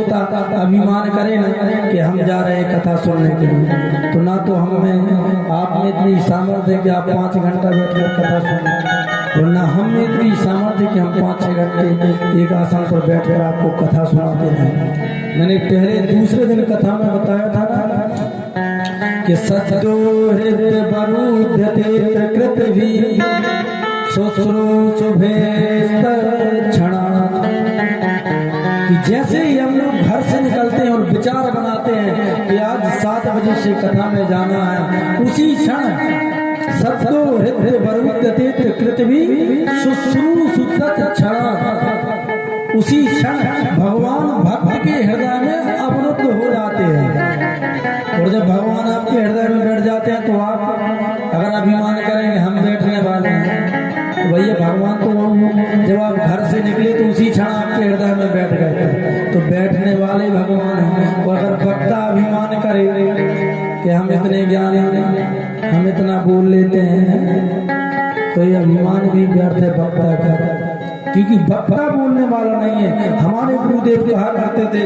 देवता अभिमान करे ना कि हम जा रहे हैं कथा सुनने के लिए, तो ना तो हमें आप में इतनी सामर्थ्य है कि आप 5 घंटा बैठकर कथा सुनें, और ना हम में इतनी सामर्थ्य कि हम 5-6 घंटे एक आसन पर बैठकर आपको कथा सुनाते हैं। मैंने पहले दूसरे दिन कथा में बताया था ना कि सत्यो हृदय बरुध्यते प्रकृत भी कि जैसे ही हम लोग घर से निकलते हैं और विचार बनाते हैं कि आज 7 बजे से कथा में जाना है, उसी क्षण सत्यो हृदय बरुध्यते प्रकृत भी शुश्रूषुत क्षण, उसी क्षण भगवान भक्त के हृदय में अवरुद्ध हो जाते हैं। और जब भगवान आपके हृदय में बैठ जाते हैं तो आप अगर अभिमान करेंगे हम बैठने वाले हैं, तो भैया भगवान तो जब आप घर से निकले तो उसी क्षण आपके हृदय में बैठ गए थे, तो बैठने वाले भगवान हैं। और अगर भक्ता अभिमान करे कि हम इतने ज्ञानी हैं, हम इतना बोल लेते हैं, तो ये अभिमान भी व्यर्थ है भक्ता का, क्योंकि भक्ता बोलने वाला नहीं है। हमारे गुरुदेव कहा करते थे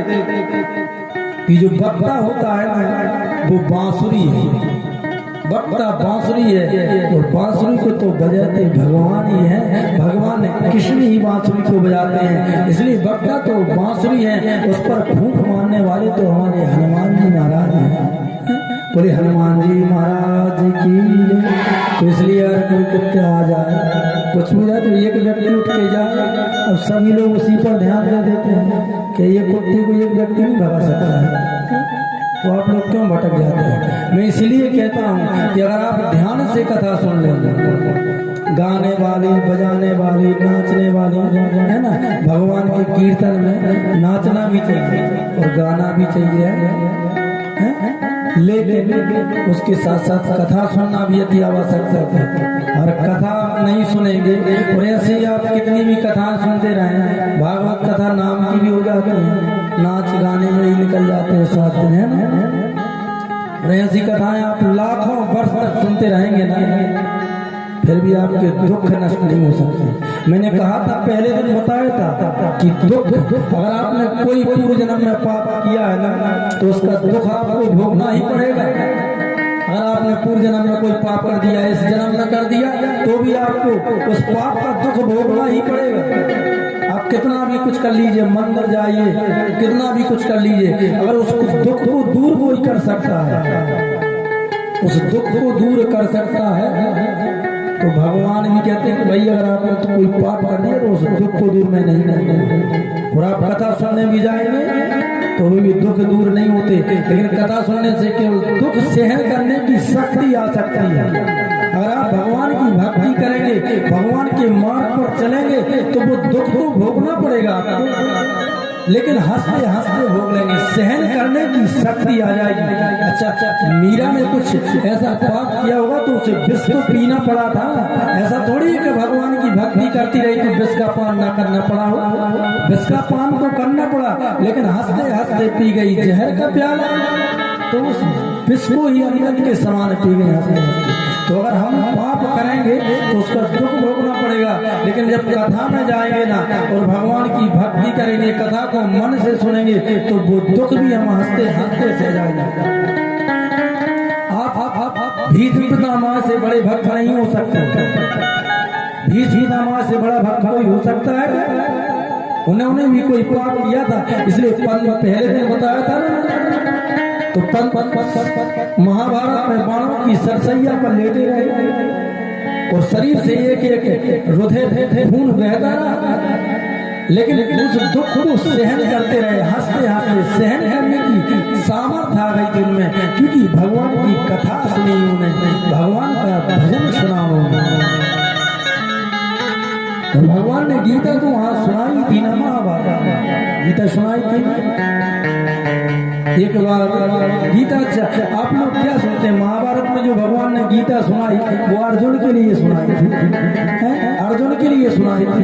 कि जो भक्ता होता है ना वो बांसुरी है, वक्ता बांसुरी है, और बांसुरी को तो बजाते भगवान ही है, भगवान कृष्ण ही बांसुरी को बजाते हैं, इसलिए वक्ता तो बांसुरी है, उस पर फूंक मारने वाले तो हमारे हनुमान जी महाराज हैं। बोले हनुमान जी महाराज की। तो इसलिए अगर कोई कुत्ते आ जाए कुछ भी जाए तो एक व्यक्ति उठ के जाए, अब सभी लोग उसी पर ध्यान दे देते हैं कि ये कुत्ते को एक व्यक्ति नहीं भगा सकता है, तो आप लोग क्यों भटक जाते हैं। मैं इसलिए कहता हूँ कि अगर आप ध्यान से कथा सुन लेंगे, गाने वाली, बजाने वाली, नाचने वाली है ना, भगवान के कीर्तन में नाचना भी चाहिए और गाना भी चाहिए है? लेकिन उसके साथ साथ कथा सुनना भी अति आवश्यक है। और कथा नहीं सुनेंगे और ऐसे ही आप कितनी भी कथा सुनते रहें, भागवत कथा नाम की भी हो जाती है, नाच गाने में ही निकल जाते हैं 7 दिन, है ना। और ऐसी कथाएं आप लाखों वर्ष तक सुनते रहेंगे ना, फिर भी आपके दुख नष्ट नहीं हो सकते। मैंने कहा था पहले दिन बताया था कि दुख, अगर आपने कोई पूर्व जन्म में पाप किया है ना तो उसका दुख आपको भोगना ही पड़ेगा। अगर आपने पूर्व जन्म में कोई पाप कर दिया, इस जन्म में कर दिया, तो भी आपको उस पाप का दुख भोगना ही पड़ेगा। आप कितना भी कुछ कर लीजिए, मंदिर जाइए, कितना भी कुछ कर लीजिए, अगर उस दुख को दूर कोई कर सकता है, उस दुख को दूर कर सकता है, तो भगवान भी कहते हैं कि भाई अगर आपने तो कोई पाप कर दिया तो उस दुख को दूर में नहीं करना। और आप कथा सुनने भी जाएंगे तो भी दुख दूर नहीं होते, लेकिन कथा सुनने से केवल दुख सहन करने की शक्ति आ सकती है। अगर आप भगवान की भक्ति करेंगे, भगवान के मार्ग पर चलेंगे, तो वो दुख तो भोगना पड़ेगा आपको, लेकिन हंसते हंसते भोग लेंगे, सहन करने की शक्ति आ जाएगी। अच्छा, मीरा ने कुछ ऐसा पाप किया होगा तो उसे विष तो पीना पड़ा था, ऐसा थोड़ी है कि भगवान की भक्ति करती रही तो विष का पान ना करना पड़ा हो। विष का पान तो करना पड़ा, लेकिन हंसते हंसते पी गई जहर का प्याला, तो उस विष को ही अमृत के समान पी गई हंसते हंसते। तो अगर हम पाप करेंगे तो उसका दुख भोगना पड़ेगा, लेकिन जब कथा में जाएंगे ना और भगवान की भक्ति करेंगे, कथा को मन से सुनेंगे, तो वो दुख भी हम हंसते हंसते सह जाएंगे। आप भीष्म पितामह से बड़े भक्त नहीं हो सकते। भीष्म पितामह से बड़ा भक्त कोई हो सकता है? उन्होंने भी कोई पाप किया था, इसलिए पहले दिन बताया था ना, तो महाभारत में बाणों की सरसैया पर लेटे रहे और शरीर से एक एक रुधिर खून बहता रहा, लेकिन उस दुख को सहन करते रहे, हंसते हंसते सहन करने की सामर्थ्य आ गई थी उनमें, क्योंकि भगवान की कथा सुनी उन्हें, भगवान का भजन सुना उन्हें। तो भगवान ने गीता तो वहां सुनाई थी ना, महाभारत गीता सुनाई थी एक बार। गीता आप लोग क्या सुनते हैं? महाभारत में जो भगवान ने गीता सुनाई वो अर्जुन के लिए सुनाई थी, अर्जुन के लिए सुनाई थी।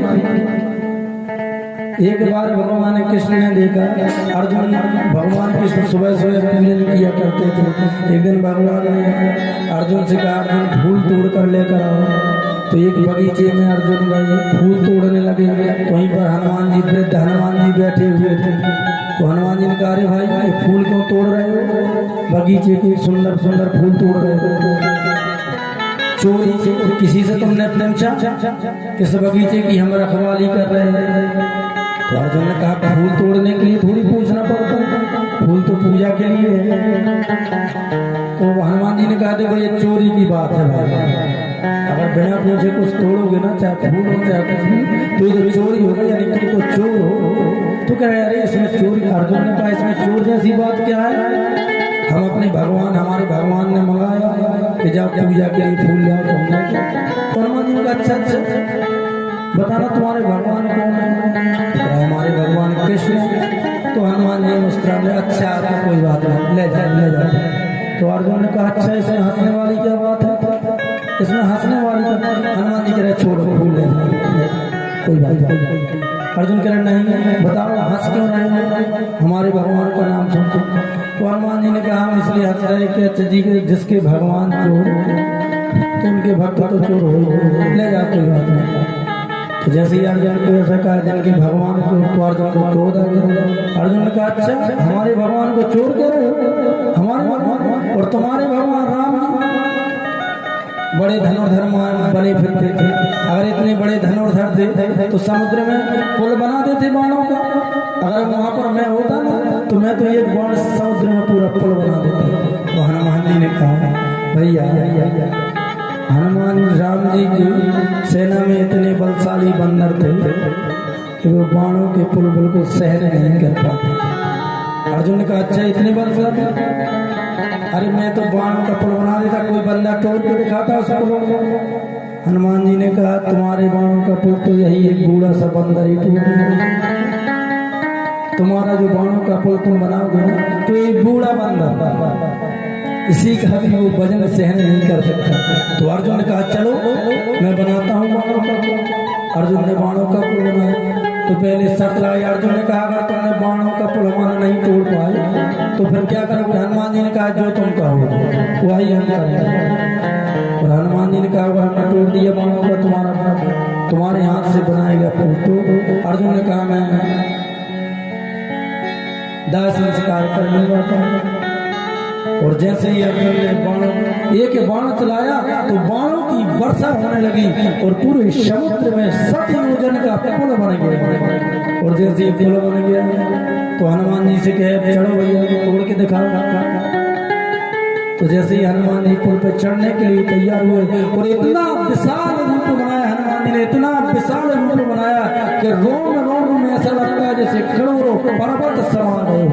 एक बार भगवान कृष्ण ने देखा, अर्जुन भगवान कृष्ण सुबह सुबह पूजन किया करते थे। एक दिन भगवान ने अर्जुन से कहा, अर्जुन फूल तोड़ कर लेकर आओ। तो एक बगीचे में अर्जुन गए, फूल तोड़ने लगे, वहीं पर हनुमान जी, वृद्ध हनुमान जी बैठे हुए थे। तो हनुमान जी ने कहा अरे भाई ये फूल क्यों तोड़ रहे हो, बगीचे के सुंदर सुंदर फूल तोड़ रहे हो, चोरी से किसी से तुमने पूछा किस बगीचे की हम रखवाली कर रहे हैं? तो अर्जुन ने कहा फूल तोड़ने के लिए थोड़ी पूछना पड़ता है, फूल तो पूजा के लिए है। तो हनुमान जी ने कहा देखो ये चोरी की बात है भाई, अगर बिना पूछे कुछ तोड़ोगे ना, चाहे फूल हो चाहे कुछ भी, तो ये चोरी होगा, यानी तुम तो चोर हो। तो कह रहे अरे इसमें चोरी, अर्जुन ने कहा इसमें चोर जैसी बात क्या है, हम अपने भगवान, हमारे भगवान ने मंगाया कि जाओ पूजा के लिए फूल लाओ तुमने। तो हनुमान जी ने कहा अच्छा बताना तुम्हारे भगवान कौन है? हमारे भगवान कृष्ण है। तो हनुमान जी मुस्कुराए अच्छा तो कोई बात नहीं, ले जाओ। तो अर्जुन ने कहा अच्छा इसमें हंसने वाली क्या बात है, इसमें हंसने वाली क्या? हनुमान जी कह रहे छोड़ो भूल ले कोई बात नहीं। अर्जुन कह रहे नहीं बताओ हंस क्यों नहीं, हमारे भगवान का नाम सुनते। तो हनुमान जी ने कहा हम इसलिए हंस रहे कि अच्छा जी के जिसके भगवान चोर तो उनके भक्त तो चोर हो ही, ले जाओ कोई बात नहीं। तो जैसे ही अर्जुन को ऐसा कहा जिनके भगवान को, अर्जुन को क्रोध आ गया। अर्जुन ने कहा अच्छा हमारे भगवान को चोर कह रहे हो, हमारे भगवान और तुम्हारे भगवान राम बड़े धनुर्धर बने फिरते थे, अगर इतने बड़े धनुर्धर थे तो समुद्र में पुल बना देते बाणों का, अगर वहां पर मैं होता ना तो मैं तो एक बाण समुद्र में पूरा पुल बना देता। तो हनुमान जी ने कहा भैया हनुमान राम जी की सेना में इतने बलशाली बंदर थे कि वो बाणों के पुल बिल्कुल सहन नहीं कर पाते। अर्जुन ने कहा अच्छा इतने बलशाली, अरे मैं तो बाणों का पुल बना देता, कोई बंदा तोड़ के दिखाता उस पुल को। हनुमान जी ने कहा तुम्हारे बाणों का पुल तो यही एक बूढ़ा सा बंदर ही टूट, तुम्हारा जो बाणों का पुल तुम बनाओगे ना तो एक बूढ़ा बंदर, इसी का भी वो वजन सहन नहीं कर सकता। तो अर्जुन ने कहा चलो मैं बनाता हूँ बाणों का पुल। अर्जुन ने बाणों का पुल बनाया। तो पहले शर्त लगाई, अर्जुन ने कहा अगर तुमने बाणों का पुल हमारा नहीं तोड़ पाए तो फिर क्या करोगे? हनुमान जी ने कहा जो तुम कहोगे वही हम करेंगे। और हनुमान जी ने कहा अगर हमने तोड़ दिया बाणों का तुम्हारे हाथ से बनाएगा पुल। तो अर्जुन ने कहा मैं दाह संस्कार कर लूंगा। और जैसे ही अर्जुन ने बाणों एक बाण चलाया तो बाणों की वर्षा होने लगी और पूरे समुद्र में 60 योजन का पुल बन गया। और जैसे ही पुल बन गया तो हनुमान जी से कहे चढ़ो भैया तोड़ के दिखाओ। तो जैसे ही हनुमान जी पुल पर चढ़ने के लिए तैयार हुए और इतना विशाल रूप बनाया, हनुमान जी ने इतना विशाल रूप बनाया कि रोम रोम में ऐसा लगता है जैसे करोड़ों पर्वत समा गए।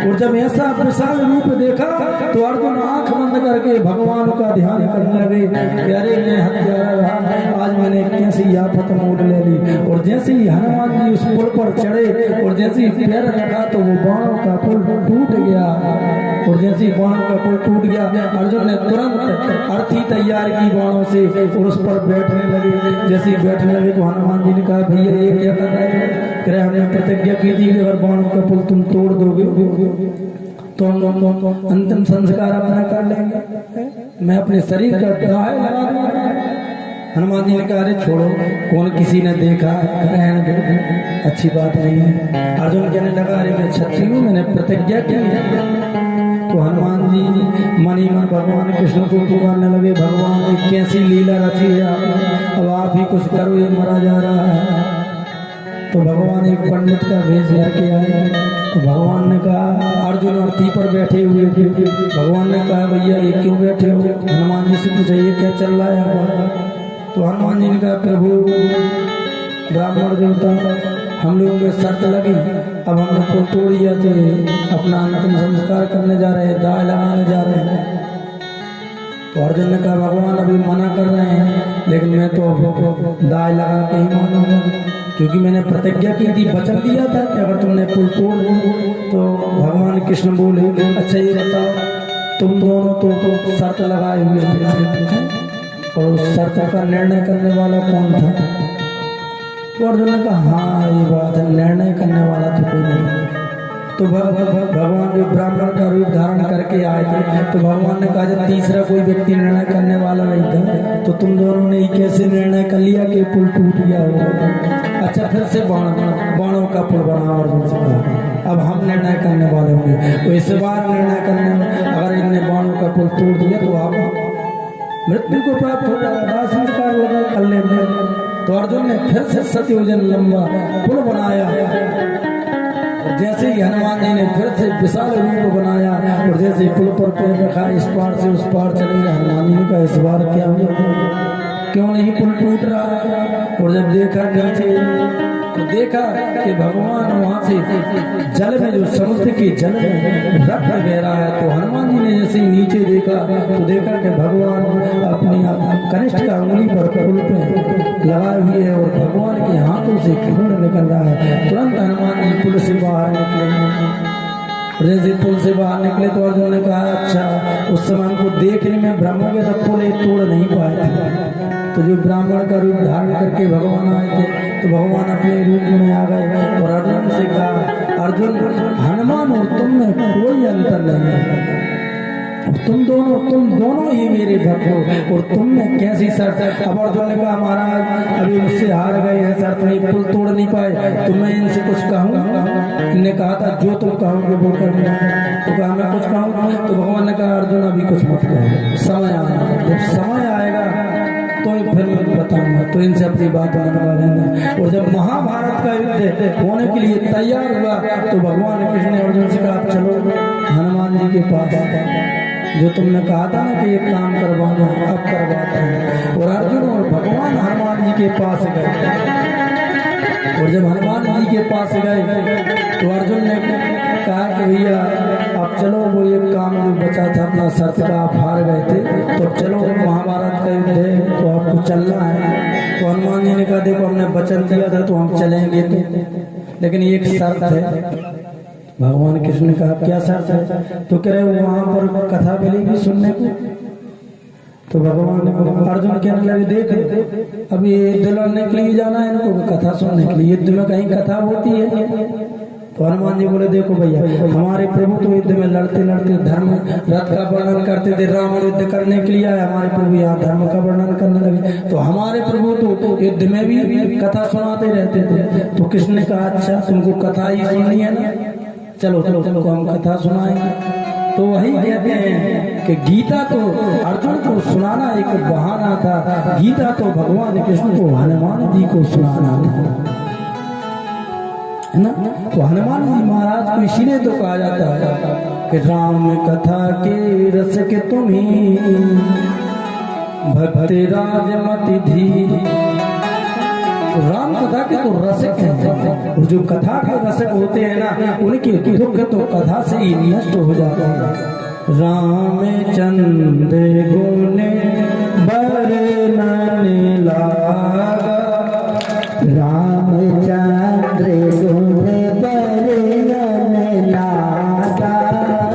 और जब ऐसा विशाल रूप देखा तो अर्जुन आंख बंद करके भगवान का ध्यान करने लगे कि अरे मैं हत्यारा रहा, आज मैंने कैसी आफत मोड़ ले ली। और जैसे ही हनुमान जी उस पुल पर चढ़े और जैसे ही पैर रखा तो वो बाणों का पुल टूट गया। और जैसे ही बाणों का पुल टूट गया अर्जुन ने तुरंत अर्थी तैयार की बाणों से और उस पर बैठने लगे। जैसे ही बैठने लगे तो हनुमान जी ने कहा भैया ये क्या कर रहे हैं? कह हमने प्रतिज्ञा की थी कि अगर बाणों का पुल तुम तोड़ दोगे तो हम अंतिम संस्कार अपना कर लेंगे, मैं अपने शरीर का दाह लगा दूंगा। हनुमान जी ने कहा अरे छोड़ो कौन किसी ने देखा, अच्छी बात नहीं है। अर्जुन कहने लगा अरे मैं क्षत्रिय हूँ, मैंने प्रतिज्ञा की। तो हनुमान जी मनी मन भगवान कृष्ण को पुकारने लगे भगवान ने कैसी लीला रची है, अब आप ही कुछ करो ये मरा जा रहा है। तो भगवान एक पंडित का भेष लेके आए। तो भगवान ने कहा अर्जुन अर्थी पर बैठे हुए थे। भगवान ने कहा भैया ये क्यों बैठे हो? हनुमान जी से पूछा ये क्या चल रहा है यहाँ? तो हनुमान जी ने कहा प्रभु ब्राह्मण देवता हम लोगों में शर्त लगी, अब हमने पुल तोड़ दिया तो अपना अंतिम संस्कार करने जा रहे हैं, दाह लगाने जा रहे हैं। तो अर्जुन ने कहा भगवान अभी मना कर रहे हैं लेकिन मैं तो दाह लगा के ही मानूंगा, क्योंकि मैंने प्रतिज्ञा की थी, वचन दिया था कि अगर तुमने पुल तोड़ दी। तो भगवान कृष्ण बोले अच्छा ये बताओ तुम दोनों तो शर्त लगाए हुए थे और उस शर्त का निर्णय करने वाला कौन था? तो अर्जुन ने कहा हाँ ये बात है, निर्णय करने वाला तो कोई नहीं। तो भगवान जो ब्राह्मण का रूप धारण करके आए थे तो भगवान ने कहा जब तीसरा कोई व्यक्ति निर्णय करने वाला नहीं था तो तुम दोनों ने कैसे निर्णय कर लिया कि पुल टूट गया होगा? अच्छा फिर से बाणों का पुल बना अर्जुन से कहा अब हम निर्णय करने वाले होंगे। तो इस बार निर्णय करने में अगर इनने बाणों का पुल तोड़ दिया तो आप मृत्यु को प्राप्त हो जाएगा, संस्कार होगा कर लेंगे। तो अर्जुन ने फिर से सतयोजन लंबा पुल बनाया और जैसे ही हनुमान जी ने फिर से विशाल रूप बनाया और जैसे पुल पर पैर रखा इस पार से उस पार चले गए। हनुमान जी ने कहा इस बार क्या हुआ, क्यों नहीं पुल टूट रहा है। और जब देखा नीचे तो देखा कि भगवान वहां से जल में जो समुद्र के जल में रक्त बह रहा है। तो हनुमान जी ने जैसे ही नीचे देखा तो देखा कि भगवान अपनी कनिष्ठ का उंगली पर पुल पे लगाए हुए है और भगवान के हाथों से खून निकल रहा है। तुरंत हनुमान जी पुल से बाहर निकले। जैसे पुल से बाहर निकले तो अर्जुन ने कहा अच्छा उस समय हमको देखने में भ्रम हो गया था, पुल तोड़ नहीं पाए थे। तो जो ब्राह्मण का रूप धारण करके भगवान आए थे तो भगवान अपने रूप में आ गए और अर्जुन से कहा अर्जुन हनुमान और तुम में कोई अंतर नहीं है, तुम दोनों ही मेरे भक्त हो और तुम में कैसी शर्त। अब अर्जुन ने कहा महाराज अभी मुझसे हार गए हैं, शर्त नहीं पुल तोड़ नहीं पाए तो मैं इनसे कुछ कहूँ। इनने कहा था जो तुम कहोगे वो करूँगा। तो कहा मैं कुछ कहूँ। तो भगवान ने कहा अर्जुन अभी कुछ मत कहो, समय आएगा, जब समय आएगा तो फिर मैं बताऊंगा। तो इनसे अपनी बात मनवा लेना। और जब महाभारत का युद्ध होने के लिए तैयार हुआ तो भगवान कृष्ण ने अर्जुन से कहा चलो हनुमान जी के पास, जो तुमने कहा था ना कि एक काम करवाना अब करवाते हैं। और अर्जुन और भगवान हनुमान जी के पास गए और जब हनुमान जी के पास गए तो अर्जुन ने कहा कि भैया आप चलो वो एक काम जो बचा था अपना शर्त का आप हार गए थे तो चलो महाभारत का युद्ध है तो आपको चलना है। तो हनुमान जी ने कहा देखो हमने वचन दिया था तो हम चलेंगे तो लेकिन एक शर्त है। भगवान कृष्ण ने कहा क्या शर्त है। तो कह रहे वहां पर कथा मिलेगी सुनने को। तो भगवान अर्जुन कहने लगे देख अभी युद्ध लड़ने के लिए जाना है इनको कथा सुनने के लिए, युद्ध में कहीं कथा होती है। तो हनुमान जी बोले देखो भैया हमारे प्रभु तो युद्ध में लड़ते लड़ते धर्म रथ का वर्णन करते थे, रावण युद्ध करने के लिए आए, हमारे प्रभु यहाँ धर्म का वर्णन करने लगे। तो हमारे प्रभु तो युद्ध में भी कथा सुनाते रहते थे। तो कृष्ण ने कहा अच्छा तुमको कथा ही सुननी है ना, चलो चलो तुमको हम कथा सुनाएंगे। तो वही कहते हैं कि गीता तो अर्जुन को सुनाना एक बहाना था, गीता तो भगवान कृष्ण को हनुमान जी को सुनाना था, है ना। तो हनुमान जी महाराज को इसीलिए तो कहा जाता है कि राम कथा के रस के तुम्ही भक्ति राजमति धी। राम कथा के तो रसिक हैं और जो कथा के रसिक होते हैं ना उनके दुख तो कथा से ही नष्ट हो जाते हैं। रामचंद्र गुण बरनन लागा, रामचंद्र गुण बरनन लागा,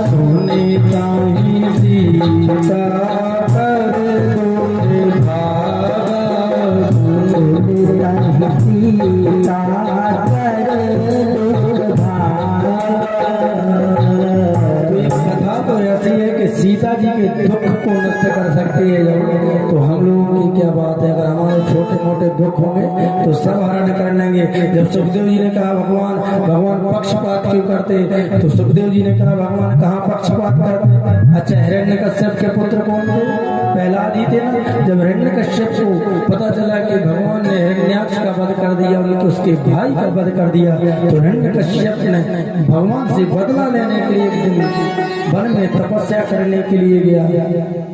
सुने ताहि सीता कर दुर भागा, सीता कर दुर भागा। कथा तो ऐसी है कि सीता जी के दुख को नष्ट कर सकती है। तो हम लोगों की क्या बात है, अगर हमारे छोटे मोटे दुख होंगे तो सब हरण कर लेंगे। जब सुखदेव जी ने कहा भगवान पक्षपात क्यों करते, तो सुखदेव जी ने कहा भगवान कहाँ पक्षपात करते। अच्छा हिरण्यकश्यप के पुत्र कौन थे, प्रहलाद ही थे ना। जब हिरण्यकश्यप को पता चला कि भगवान ने हिरण्याक्ष का वध कर दिया, उनके उसके भाई का वध कर दिया, तो हिरण्यकश्यप ने भगवान से बदला लेने के लिए एक दिन वन में तपस्या करने के लिए गया।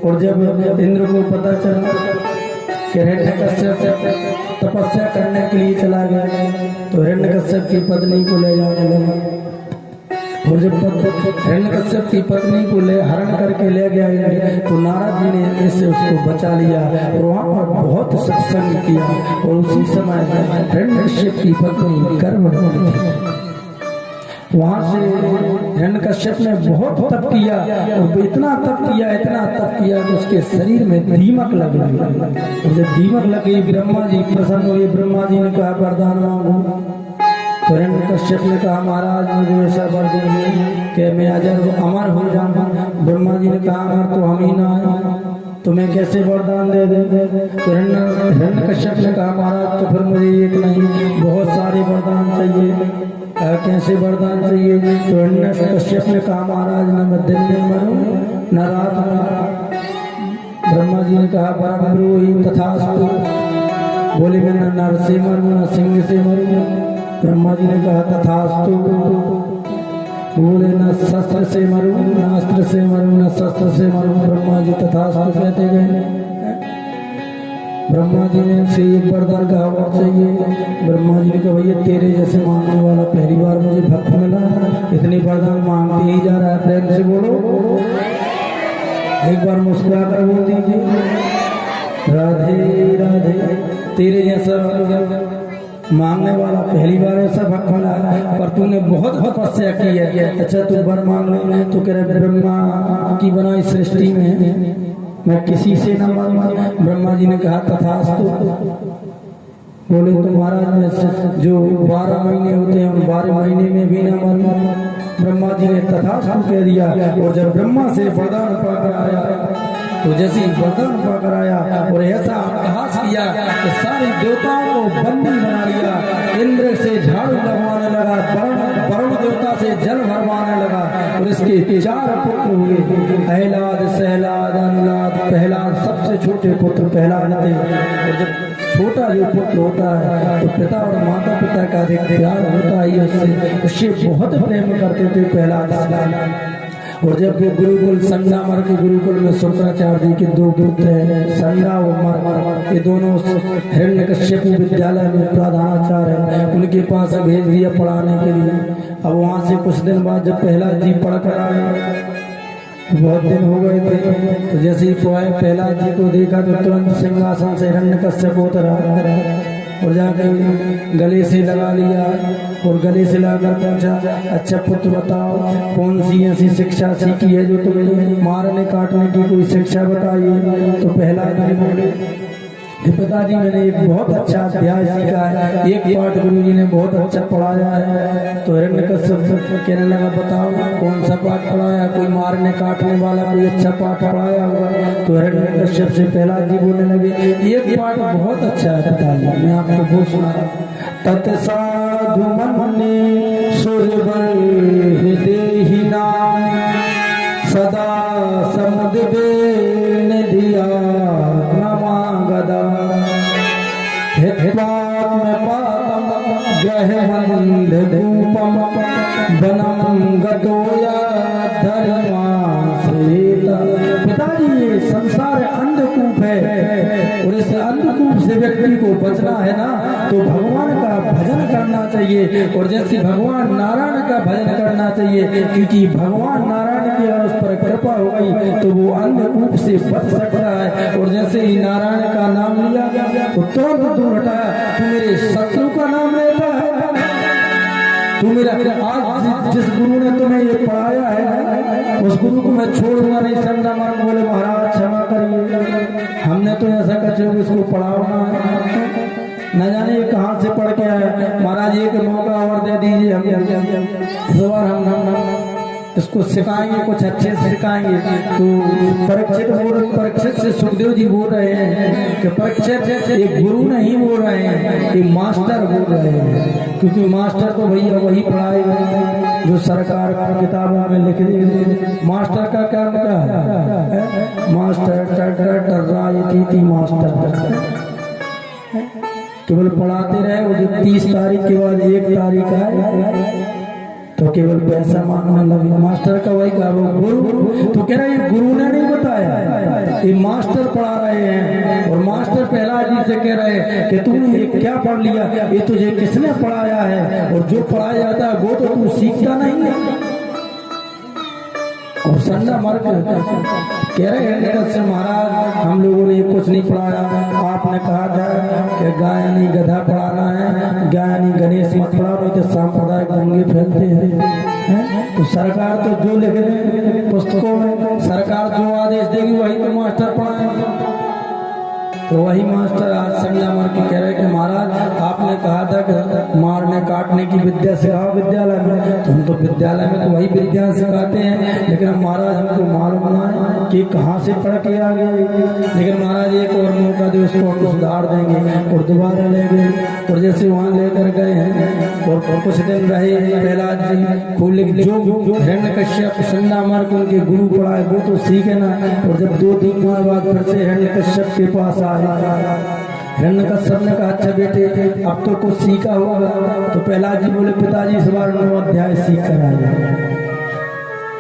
और जब इंद्र को पता चला कि हिरण्यकश्यप तपस्या करने के लिए चला गया तो हिरण्यकश्यप की पत्नी को ले जाने लगा। और जब हिरण्यकश्यप की पत्नी को ले हरण करके ले गया तो नारद जी ने इंद्र से उसको बचा लिया और वहाँ पर बहुत सत्संग किया। और उसी समय हिरण्यकश्यप की पत्नी गर्भवती थी। वहां से हिरण्यकश्यप ने बहुत तप किया और इतना तप किया कि उसके शरीर में दीमक लग गई। और जब दीमक लग गई ब्रह्मा जी प्रसन्न हुए। ब्रह्मा जी ने कहा वरदान मांगो। तो हिरण्यकश्यप ने कहा महाराज मुझे ऐसा वर दीजिए कि मैं अजर अमर हो जाऊं। ब्रह्मा जी ने कहा अमर तो हम ही ना है, तुम्हें कैसे वरदान दे दे। तो हिरण्यकश्यप ने कहा महाराज तो फिर मुझे एक नहीं बहुत सारे वरदान चाहिए। कैसे वरदान चाहिए? तो हिरण्यकश्यप ने कहा महाराज न मैं दिन में मरूं न रात में। ब्रह्मा जी ने कहा परम द्रोही तथास्तु। बोले मैं न नर से मरूं न सिंह से मरूं। ब्रह्मा जी ने कहा तथास्तु। बोले न शस्त्र से मरूं न अस्त्र से मरूं न शस्त्र से मरूं। ब्रह्मा जी तथास्तु कहते गए। ब्रह्मा जी ने से एक वरदान कहा और चाहिए। ब्रह्मा जी ने कहा भैया तेरे जैसे मांगने वाला पहली बार मुझे भक्त मिला। इतनी वरदान मांगते ही जा रहा है। प्रेम से बोलो एक बार मुस्कुरा कर बोल दीजिए राधे राधे। तेरे जैसा मांगने वाला पहली बार ऐसा भक्त मिला है। पर तूने बहुत तपस्या की है। अच्छा तू वर मांग ले। तो कह रहे ब्रह्मा की बनाई सृष्टि में मैं किसी से न मांगू। ब्रह्मा जी ने कहा तथास्तु। बोले तो महाराज जो 12 महीने होते हैं उन 12 महीने में भी न मांगू। ब्रह्मा जी ने तथास्तु कह दिया। और जब ब्रह्मा से वरदान पाकर आया तो जैसे वरदान पाकर आया और ऐसा अट्टहास किया कि सारे देवताओं को बंदी बना लिया। इंद्र से झाड़ू लगवाने लगा, वरुण देवता से जल भरवाने लगा। और इसके 4 पुत्र हुए अहलाद सहलाद अनुलाद प्रहलाद। सबसे छोटे पुत्र प्रहलाद थे। और जब छोटा जो पुत्र होता है तो पिता और माता पिता का अधिक प्यार होता है उससे बहुत प्रेम करते थे प्रहलाद। और जब वो गुरुकुल संडामर के गुरुकुल में शुक्राचार्य जी के 2 पुत्र हैं संडा और मर। ये दोनों हिरण्यकश्यप विद्यालय में प्रधानाचार्य हैं। उनके पास भेज दिया पढ़ाने के लिए। अब वहाँ से कुछ दिन बाद जब प्रहलाद जी पढ़ कर आए बहुत दिन हो गए थे। तो जैसे ही प्रहलाद जी को देखा तो तुरंत सिंहासन से हिरण्यकश्यप उतरा और जाकर गले से लगा लिया। और गले से लगाकर पूछा अच्छा पुत्र बताओ कौन सी ऐसी शिक्षा सीखी है जो तुम्हें मारने काटने की कोई शिक्षा बताइए। तो प्रहलाद जी बोले पिताजी मैंने एक बहुत अच्छा अध्याय सीखा है। एक पाठ गुरु जी ने बहुत अच्छा पढ़ाया है। तो हिरण्यकश्यप कहने लगा बताओ कौन सा पाठ पढ़ाया? कोई मारने काटने वाला कोई अच्छा पाठ पढ़ाया होगा। तो हिरण्यकश्यप से प्रहलाद जी बोलने लगे एक पाठ बहुत अच्छा है पिताजी मैं आपको बहुत सुना। तत्साधु मन्ये सुरवर हृदय नाम सदा समुद्वे निधिया नमागदा। ग्रहमंद धूपम बनम गतोया धर्मा श्वेता। पिताजी ये संसार अंधकूप है और इस अंधकूप से व्यक्ति को बचना है ना तो भगवान का भजन करना चाहिए। और जैसे भगवान नारायण का भजन करना चाहिए क्योंकि भगवान नारायण की अगर उस पर कृपा हो गई तो वो अंधकूप से बच सकता है। और जैसे ही नारायण का नाम लिया तो तुरंत दूर हटाया। तू मेरे शत्रु का नाम लेता है। तू मेरा आज जिस गुरु ने तुम्हें ये पढ़ाया है उस गुरु को मैं छोड़ूंगा नहीं। संडा मार बोले महाराज क्षमा करिए हमने तो ऐसा कच्चे इसको पढ़ाओ न जाने ये कहाँ से पढ़ के आया। महाराज एक मौका और दे दीजिए हम इसको सिखाएंगे कुछ अच्छे से सिखाएंगे। तो परीक्षित से सुखदेव जी बोल रहे हैं कि परीक्षित ये गुरु नहीं बोल रहे हैं ये मास्टर बोल रहे हैं। क्योंकि मास्टर तो भैया वही पढ़ाएगा जो सरकार किताबों में लिख दी। मास्टर का क्या मतलब मास्टर मास्टर केवल पढ़ाते रहे। वो जो 30 तारीख के बाद 1 तारीख है तो केवल पैसा मांगने लगे। मास्टर का वही कहा वो गुरु तो कह रहा है ये गुरु ने नहीं बताया ये मास्टर पढ़ा रहे हैं। और मास्टर प्रहलाद जी से कह रहे हैं कि तूने ये क्या पढ़ लिया ये तुझे किसने पढ़ाया है? और जो पढ़ाया जाता है वो तो तू सीखता नहीं है। और संडा मार कह रहे हैं महाराज हम लोगों ने कुछ नहीं पढ़ाया। आपने कहा था कि गाय नहीं गधा पढ़ाना है गाय नहीं गणेश मत पढ़ाओ नहीं तो सांप्रदायिक दंगे फैलते हैं। तो सरकार तो जो लिख दे पुस्तकों में सरकार जो आदेश देगी वही तो मास्टर पढ़ाएंगे। तो वही मास्टर आज संज्ञा मार के कह रहे कि महाराज आपने कहा था कि मारने काटने की विद्या सिखाओ विद्यालय में, तो हम तो विद्यालय में तो वही विद्या सिखाते हैं, लेकिन अब महाराज हमको मालूम ना है कि कहाँ से पढ़ के आ गए। लेकिन महाराज एक और मौका दे, उसको हम सुधार देंगे और दोबारा ले गए। और जैसे वहाँ लेकर गए हैं और कुछ दिन रहे प्रहलाद जी खूब, लेकिन जो हिरण्यकश्यप संज्ञा मार के उनके गुरु पढ़ाए वो तो सीखे ना। और जब 2-3 माह बाद फिर से हिरण्यकश्यप के पास आए, हिरण्यकश्यप ने कहा अच्छा बेटे अब तो कुछ सीखा होगा। तो प्रहलाद जी बोले पिताजी इस बार 9 अध्याय सीख कर आए।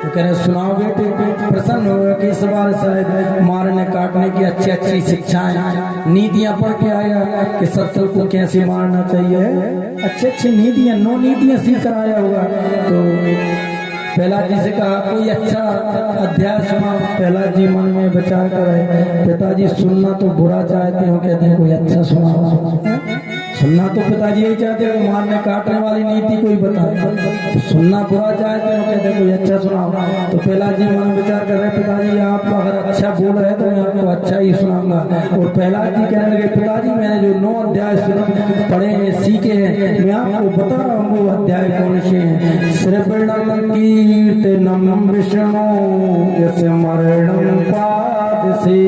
तो कह रहे सुनाओ बेटे, प्रसन्न हो कि इस बार शायद मारने काटने की अच्छी शिक्षाएं नीतियां पढ़ के आया कि शत्रु को कैसे मारना चाहिए, अच्छी नीतियां 9 नीतियां सीख कर आया होगा। तो प्रहलाद जी से कहा कोई अच्छा अध्याय सुना। प्रहलाद जी मन में विचार कर रहे, पिताजी सुनना तो बुरा चाहते हो, कहते हैं कोई अच्छा सुना। सुनना तो पिताजी यही चाहते हो मारने काटने वाली नीति कोई बताए, तो सुनना बुरा चाहते हो, कहते हैं कोई अच्छा सुनाओ। तो प्रहलाद जी मन विचार कर रहे पिताजी आप अगर अच्छा बोल रहे तो मैं आपको अच्छा ही सुनाऊंगा। और प्रहलाद जी कहने लगे पिताजी मैंने जो 9 अध्याय पढ़े हैं सीखे हैं मैं आपको बता रहा हूँ वो अध्याय कौन से हैं। श्रवणम कीर्तनम विष्णु यस्य मरणम पादसे